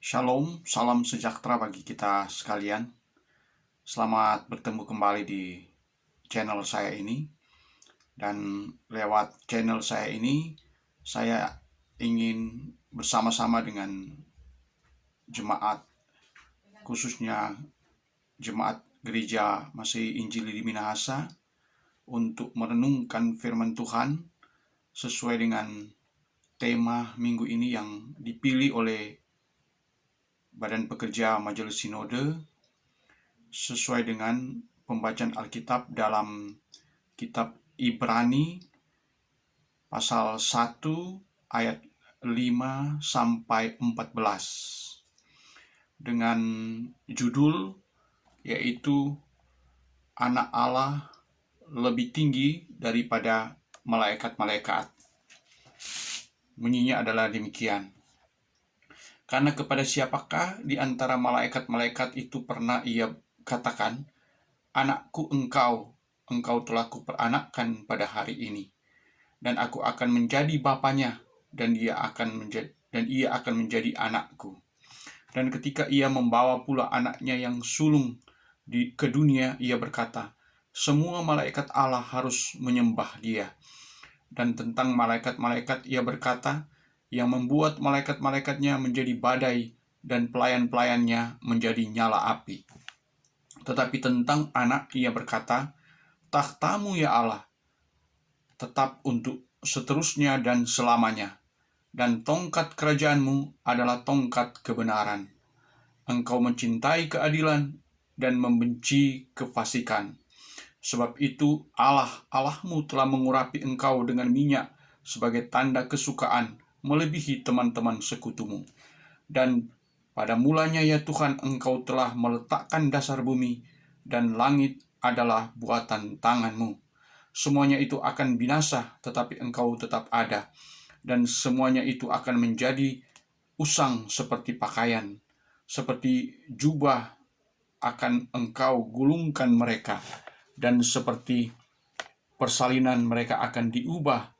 Shalom, salam sejahtera bagi kita sekalian. Selamat bertemu kembali di channel saya ini. Dan lewat channel saya ini, saya ingin bersama-sama dengan jemaat, khususnya jemaat Gereja Masih Injili di Minahasa, untuk merenungkan firman Tuhan sesuai dengan tema minggu ini yang dipilih oleh Badan Pekerja Majelis Sinode sesuai dengan pembacaan Alkitab dalam kitab Ibrani pasal 1 ayat 5 sampai 14 dengan judul yaitu Anak Allah lebih tinggi daripada malaikat-malaikat. Bunyinya adalah demikian. Karena kepada siapakah di antara malaikat-malaikat itu pernah ia katakan, "Anakku engkau telah kuperanakkan pada hari ini, dan aku akan menjadi bapanya, dan ia akan menjadi anakku." Dan ketika ia membawa pula anaknya yang sulung ke dunia, ia berkata, "Semua malaikat Allah harus menyembah dia." Dan tentang malaikat-malaikat ia berkata, "Yang membuat malaikat-malaikatnya menjadi badai dan pelayan-pelayannya menjadi nyala api." Tetapi tentang anak ia berkata, "Takhtamu ya Allah, tetap untuk seterusnya dan selamanya, dan tongkat kerajaanmu adalah tongkat kebenaran. Engkau mencintai keadilan dan membenci kefasikan. Sebab itu Allahmu telah mengurapi engkau dengan minyak sebagai tanda kesukaan melebihi teman-teman sekutumu. Dan pada mulanya ya Tuhan, engkau telah meletakkan dasar bumi, dan langit adalah buatan tanganmu. Semuanya itu akan binasa, tetapi engkau tetap ada. Dan semuanya itu akan menjadi usang seperti pakaian, seperti jubah akan engkau gulungkan mereka, dan seperti persalinan mereka akan diubah,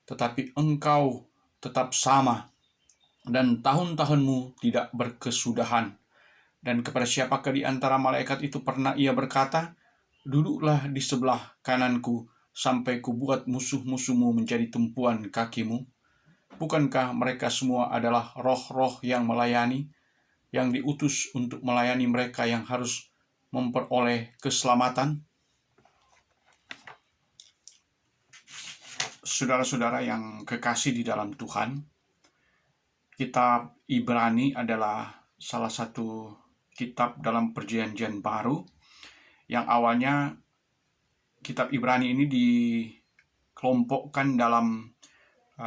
tetapi engkau tetap sama, dan tahun-tahunmu tidak berkesudahan. Dan kepada siapakah di antara malaikat itu pernah ia berkata, "Duduklah di sebelah kananku, sampai kubuat musuh-musuhmu menjadi tumpuan kakimu"? Bukankah mereka semua adalah roh-roh yang melayani, yang diutus untuk melayani mereka yang harus memperoleh keselamatan? Saudara-saudara yang kekasih di dalam Tuhan, kitab Ibrani adalah salah satu kitab dalam Perjanjian Baru yang awalnya kitab Ibrani ini dikelompokkan dalam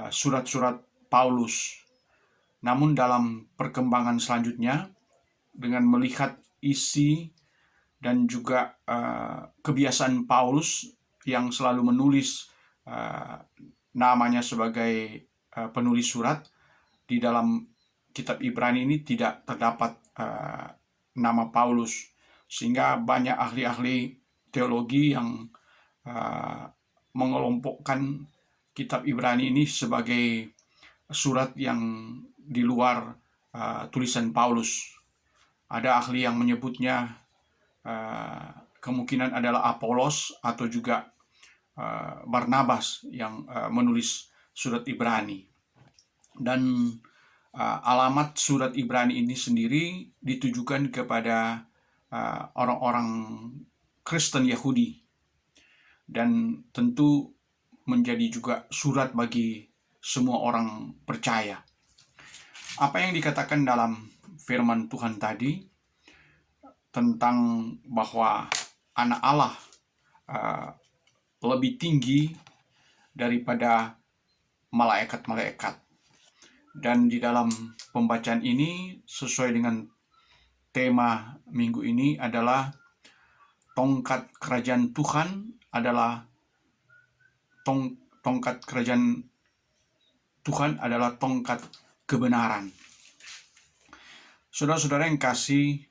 surat-surat Paulus. Namun dalam perkembangan selanjutnya, dengan melihat isi dan juga kebiasaan Paulus yang selalu menulis namanya sebagai penulis surat, di dalam kitab Ibrani ini tidak terdapat nama Paulus, sehingga banyak ahli-ahli teologi yang mengelompokkan kitab Ibrani ini sebagai surat yang di luar tulisan Paulus. Ada ahli yang menyebutnya kemungkinan adalah Apolos atau juga Barnabas yang menulis surat Ibrani. Dan alamat surat Ibrani ini sendiri ditujukan kepada orang-orang Kristen Yahudi, dan tentu menjadi juga surat bagi semua orang percaya. Apa yang dikatakan dalam firman Tuhan tadi tentang bahwa anak Allah lebih tinggi daripada malaikat-malaikat. Dan di dalam pembacaan ini, sesuai dengan tema minggu ini adalah tongkat kerajaan Tuhan adalah tongkat kerajaan Tuhan adalah tongkat kebenaran. Saudara-saudara yang kasih,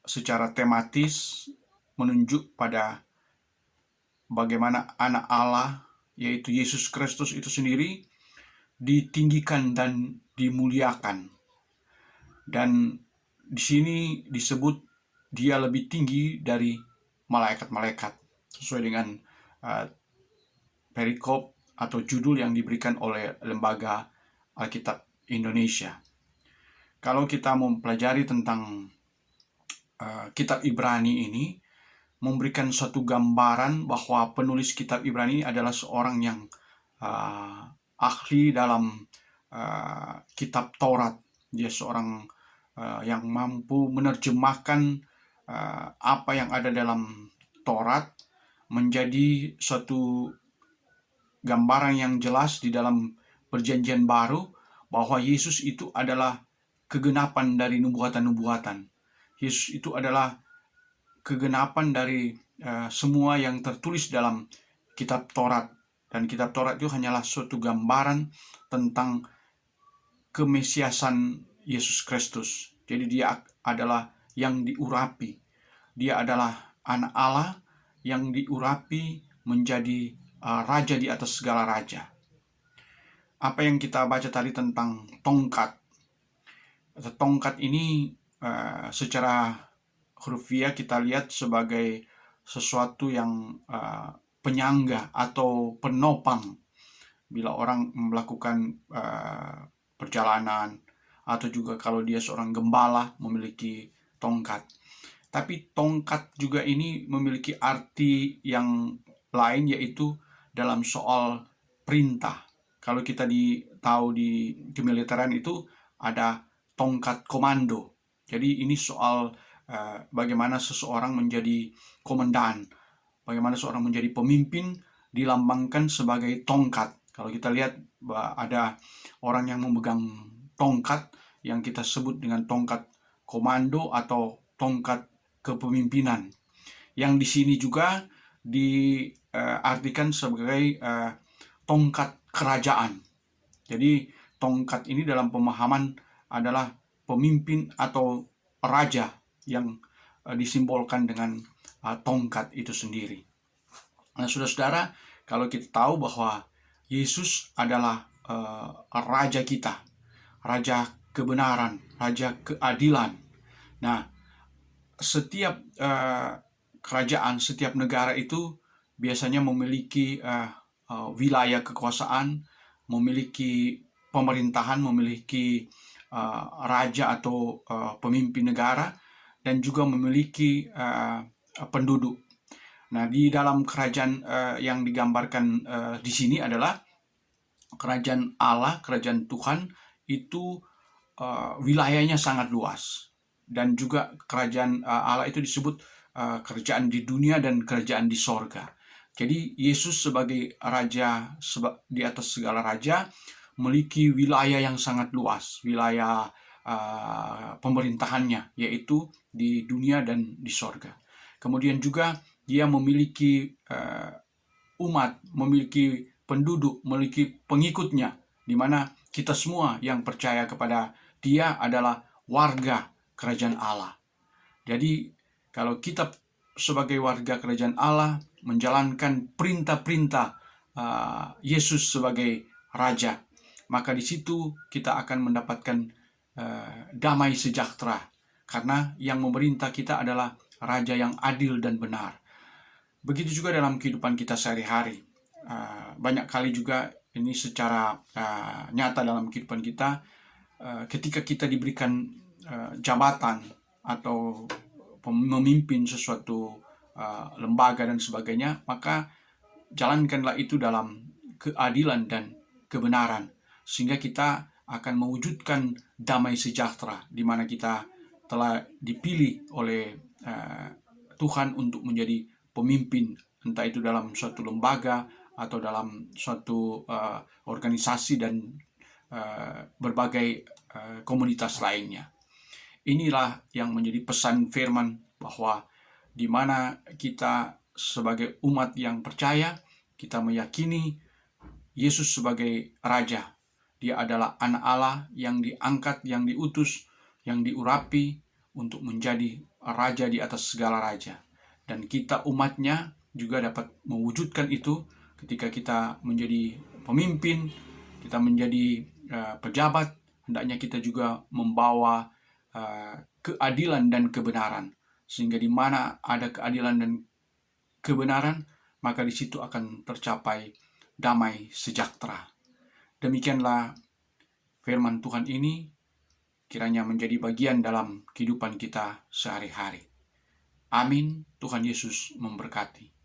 secara tematis menunjuk pada bagaimana anak Allah, yaitu Yesus Kristus itu sendiri, ditinggikan dan dimuliakan. Dan di sini disebut dia lebih tinggi dari malaikat-malaikat sesuai dengan perikop atau judul yang diberikan oleh Lembaga Alkitab Indonesia. Kalau kita mempelajari tentang kitab Ibrani ini, memberikan suatu gambaran bahwa penulis kitab Ibrani adalah seorang yang ahli dalam kitab Taurat. Dia seorang yang mampu menerjemahkan apa yang ada dalam Taurat menjadi suatu gambaran yang jelas di dalam Perjanjian Baru bahwa Yesus itu adalah kegenapan dari nubuatan-nubuatan. Yesus itu adalah kegenapan dari semua yang tertulis dalam kitab Taurat. Dan kitab Taurat itu hanyalah suatu gambaran tentang kemesiasan Yesus Kristus. Jadi dia adalah yang diurapi. Dia adalah anak Allah yang diurapi menjadi raja di atas segala raja. Apa yang kita baca tadi tentang tongkat. Tongkat ini secara hurufiah kita lihat sebagai sesuatu yang penyangga atau penopang bila orang melakukan perjalanan, atau juga kalau dia seorang gembala memiliki tongkat. Tapi tongkat juga ini memiliki arti yang lain, yaitu dalam soal perintah. Kalau kita tahu di kemiliteran itu ada tongkat komando. Jadi ini soal bagaimana seseorang menjadi komandan, bagaimana seorang menjadi pemimpin dilambangkan sebagai tongkat. Kalau kita lihat ada orang yang memegang tongkat yang kita sebut dengan tongkat komando atau tongkat kepemimpinan, yang di sini juga diartikan sebagai tongkat kerajaan. Jadi tongkat ini dalam pemahaman adalah pemimpin atau raja yang disimbolkan dengan tongkat itu sendiri. Nah, saudara-saudara, kalau kita tahu bahwa Yesus adalah raja kita, raja kebenaran, raja keadilan. Nah, setiap kerajaan, setiap negara itu biasanya memiliki wilayah kekuasaan, memiliki pemerintahan, memiliki raja atau pemimpin negara, dan juga memiliki penduduk. Nah, di dalam kerajaan yang digambarkan di sini adalah kerajaan Allah, kerajaan Tuhan itu wilayahnya sangat luas. Dan juga kerajaan Allah itu disebut kerajaan di dunia dan kerajaan di sorga. Jadi Yesus sebagai raja di atas segala raja memiliki wilayah yang sangat luas, wilayah pemerintahannya, yaitu di dunia dan di sorga. Kemudian juga dia memiliki umat, memiliki penduduk, memiliki pengikutnya, di mana kita semua yang percaya kepada dia adalah warga kerajaan Allah. Jadi kalau kita sebagai warga kerajaan Allah menjalankan perintah-perintah Yesus sebagai raja, maka di situ kita akan mendapatkan damai sejahtera, karena yang memerintah kita adalah raja yang adil dan benar. Begitu juga dalam kehidupan kita sehari-hari. Banyak kali juga ini secara nyata dalam kehidupan kita, ketika kita diberikan jabatan atau memimpin sesuatu lembaga dan sebagainya, maka jalankanlah itu dalam keadilan dan kebenaran, sehingga kita akan mewujudkan damai sejahtera, di mana kita telah dipilih oleh Tuhan untuk menjadi pemimpin, entah itu dalam suatu lembaga atau dalam suatu organisasi dan berbagai komunitas lainnya. Inilah yang menjadi pesan firman, bahwa di mana kita sebagai umat yang percaya, kita meyakini Yesus sebagai raja. Dia adalah anak Allah yang diangkat, yang diutus, yang diurapi untuk menjadi raja di atas segala raja. Dan kita umatnya juga dapat mewujudkan itu ketika kita menjadi pemimpin, kita menjadi pejabat. Hendaknya kita juga membawa keadilan dan kebenaran. Sehingga di mana ada keadilan dan kebenaran, maka di situ akan tercapai damai sejahtera. Demikianlah firman Tuhan ini kiranya menjadi bagian dalam kehidupan kita sehari-hari. Amin. Tuhan Yesus memberkati.